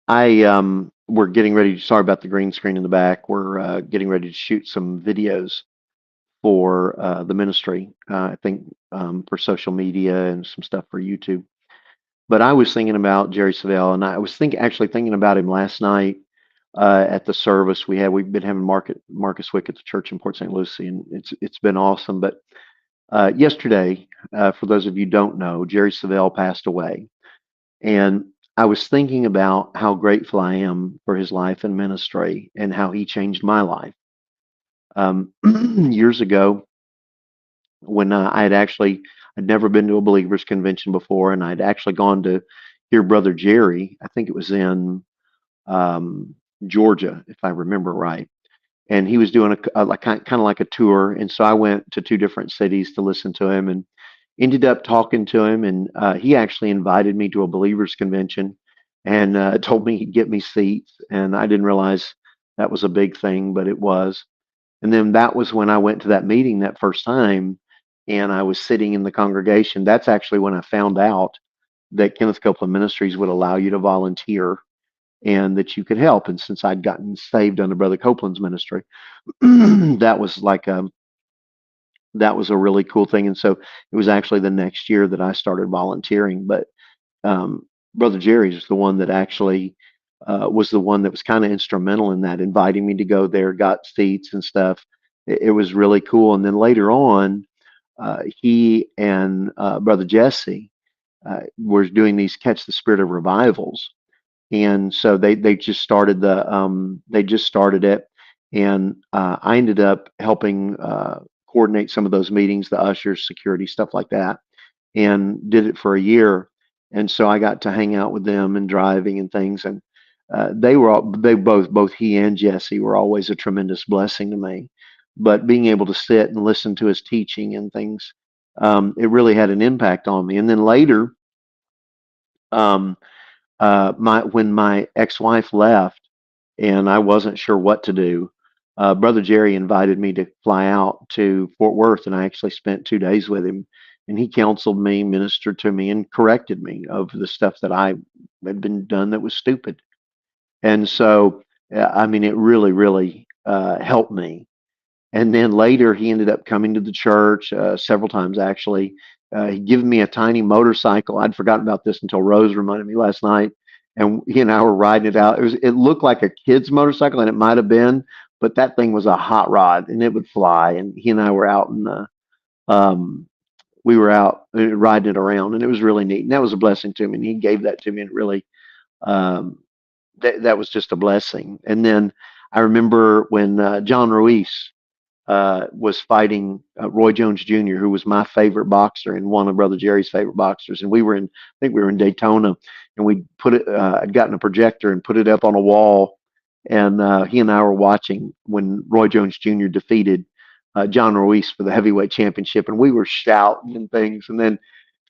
We're getting ready. Sorry about the green screen in the back. We're getting ready to shoot some videos for the ministry. I think for social media and some stuff for YouTube. But I was thinking about Jerry Savelle, and I was actually thinking about him last night at the service we had. We've been having Marcus Wick at the church in Port St. Lucie, and it's been awesome. But yesterday, for those of you who don't know, Jerry Savelle passed away. And I was thinking about how grateful I am for his life and ministry and how he changed my life. Years ago, when I'd never been to a believers convention before, and I'd actually gone to hear Brother Jerry. I think it was in um, Georgia, if I remember right. And he was doing like kind of like a tour, and so I went to two different cities to listen to him, and ended up talking to him, and he actually invited me to a believers convention, and told me he'd get me seats, and I didn't realize that was a big thing, but it was. And then that was when I went to that meeting that first time, and I was sitting in the congregation. That's actually when I found out that Kenneth Copeland Ministries would allow you to volunteer and that you could help. And since I'd gotten saved under Brother Copeland's ministry, that was like that was a really cool thing. And so it was actually the next year that I started volunteering. But Brother Jerry's was the one that actually was the one that was kind of instrumental in that, inviting me to go there, got seats and stuff. It was really cool. And then later on, he and Brother Jesse were doing these Catch the Spirit of Revivals, and so they just started they just started it, and I ended up helping coordinate some of those meetings, the ushers, security, stuff like that, and did it for a year. And so I got to hang out with them and driving and things, and they both he and Jesse were always a tremendous blessing to me. But being able to sit and listen to his teaching and things, it really had an impact on me. And then later, um, my when my ex-wife left and I wasn't sure what to do, Brother Jerry invited me to fly out to Fort Worth, and I actually spent 2 days with him. And he counseled me, ministered to me, and corrected me of the stuff that I had been done that was stupid. And so, I mean, it really, really helped me. And then later, he ended up coming to the church several times, actually. He given me a tiny motorcycle. I'd forgotten about this until Rose reminded me last night. And he and I were riding it out. It looked like a kid's motorcycle, and it might have been, but that thing was a hot rod, and it would fly. And he and I were out in the we were out riding it around, and it was really neat. And that was a blessing to me. And he gave that to me, and really, um, that was just a blessing. And then I remember when John Ruiz was fighting Roy Jones Jr., who was my favorite boxer and one of Brother Jerry's favorite boxers. And I think we were in Daytona, and we put it. I'd gotten a projector and put it up on a wall, and he and I were watching when Roy Jones Jr. defeated John Ruiz for the heavyweight championship, and we were shouting and things. And then,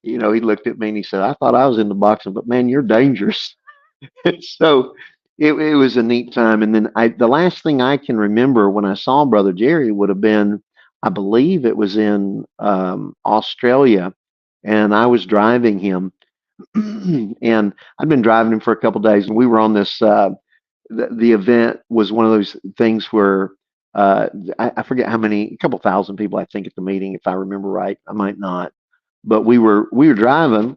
he looked at me and he said, "I thought I was into boxing, but man, you're dangerous." So it was a neat time. And then the last thing I can remember when I saw Brother Jerry would have been, I believe it was in Australia, and I was driving him, and I'd been driving him for a couple days, and we were on this. The event was one of those things where I forget how many, a couple thousand people, I think, at the meeting, if I remember right. I might not, but we were driving,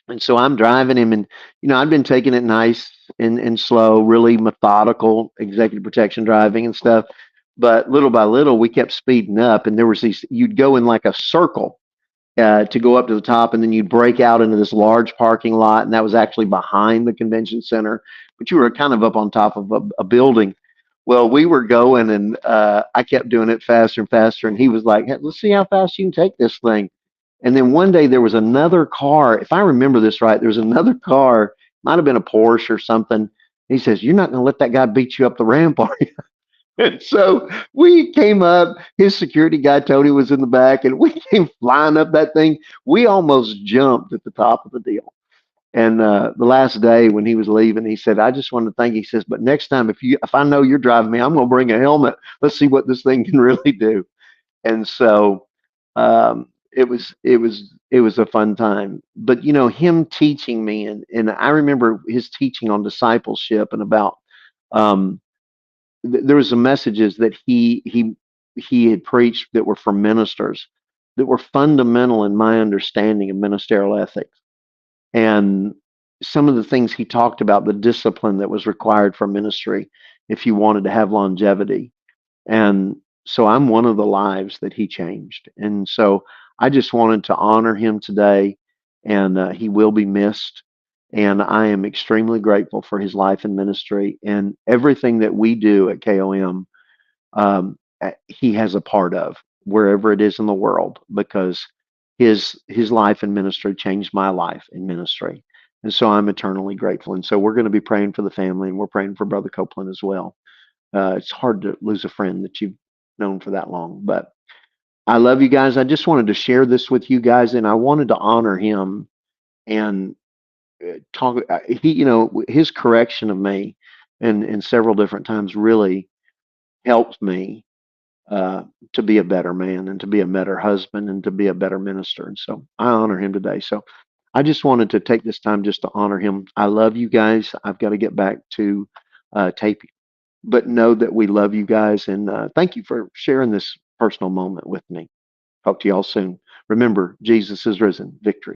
and so I'm driving him, and I'd been taking it nice and slow, really methodical, executive protection driving and stuff. But little by little, we kept speeding up, and there was these. You'd go in like a circle to go up to the top, and then you'd break out into this large parking lot, and that was actually behind the convention center. But you were kind of up on top of a building. Well, we were going, and I kept doing it faster and faster, and he was like, "Hey, let's see how fast you can take this thing." And then one day there was another car. If I remember this right, there was another car, might have been a Porsche or something. He says, "You're not going to let that guy beat you up the ramp, are you?" And so we came up. His security guy, Tony, was in the back, and we came flying up that thing. We almost jumped at the top of the deal. And the last day when he was leaving, he said, "I just want to thank you." He says, "But next time, if I know you're driving me, I'm going to bring a helmet. Let's see what this thing can really do." And so it was a fun time. But him teaching me, and I remember his teaching on discipleship and about um, there was some messages that he had preached that were for ministers that were fundamental in my understanding of ministerial ethics. And some of the things he talked about, the discipline that was required for ministry if you wanted to have longevity. And so I'm one of the lives that he changed. And so I just wanted to honor him today, and he will be missed. And I am extremely grateful for his life and ministry and everything that we do at KOM. He has a part of wherever it is in the world, because his life and ministry changed my life and ministry. And so I'm eternally grateful. And so we're going to be praying for the family, and we're praying for Brother Copeland as well. It's hard to lose a friend that you've known for that long. But I love you guys. I just wanted to share this with you guys, and I wanted to honor him and talk. His correction of me, and several different times, really helped me uh, to be a better man and to be a better husband and to be a better minister. And so I honor him today. So I just wanted to take this time just to honor him. I love you guys. I've got to get back to taping, but know that we love you guys, and thank you for sharing this personal moment with me. Talk to y'all soon. Remember, Jesus is risen. Victory.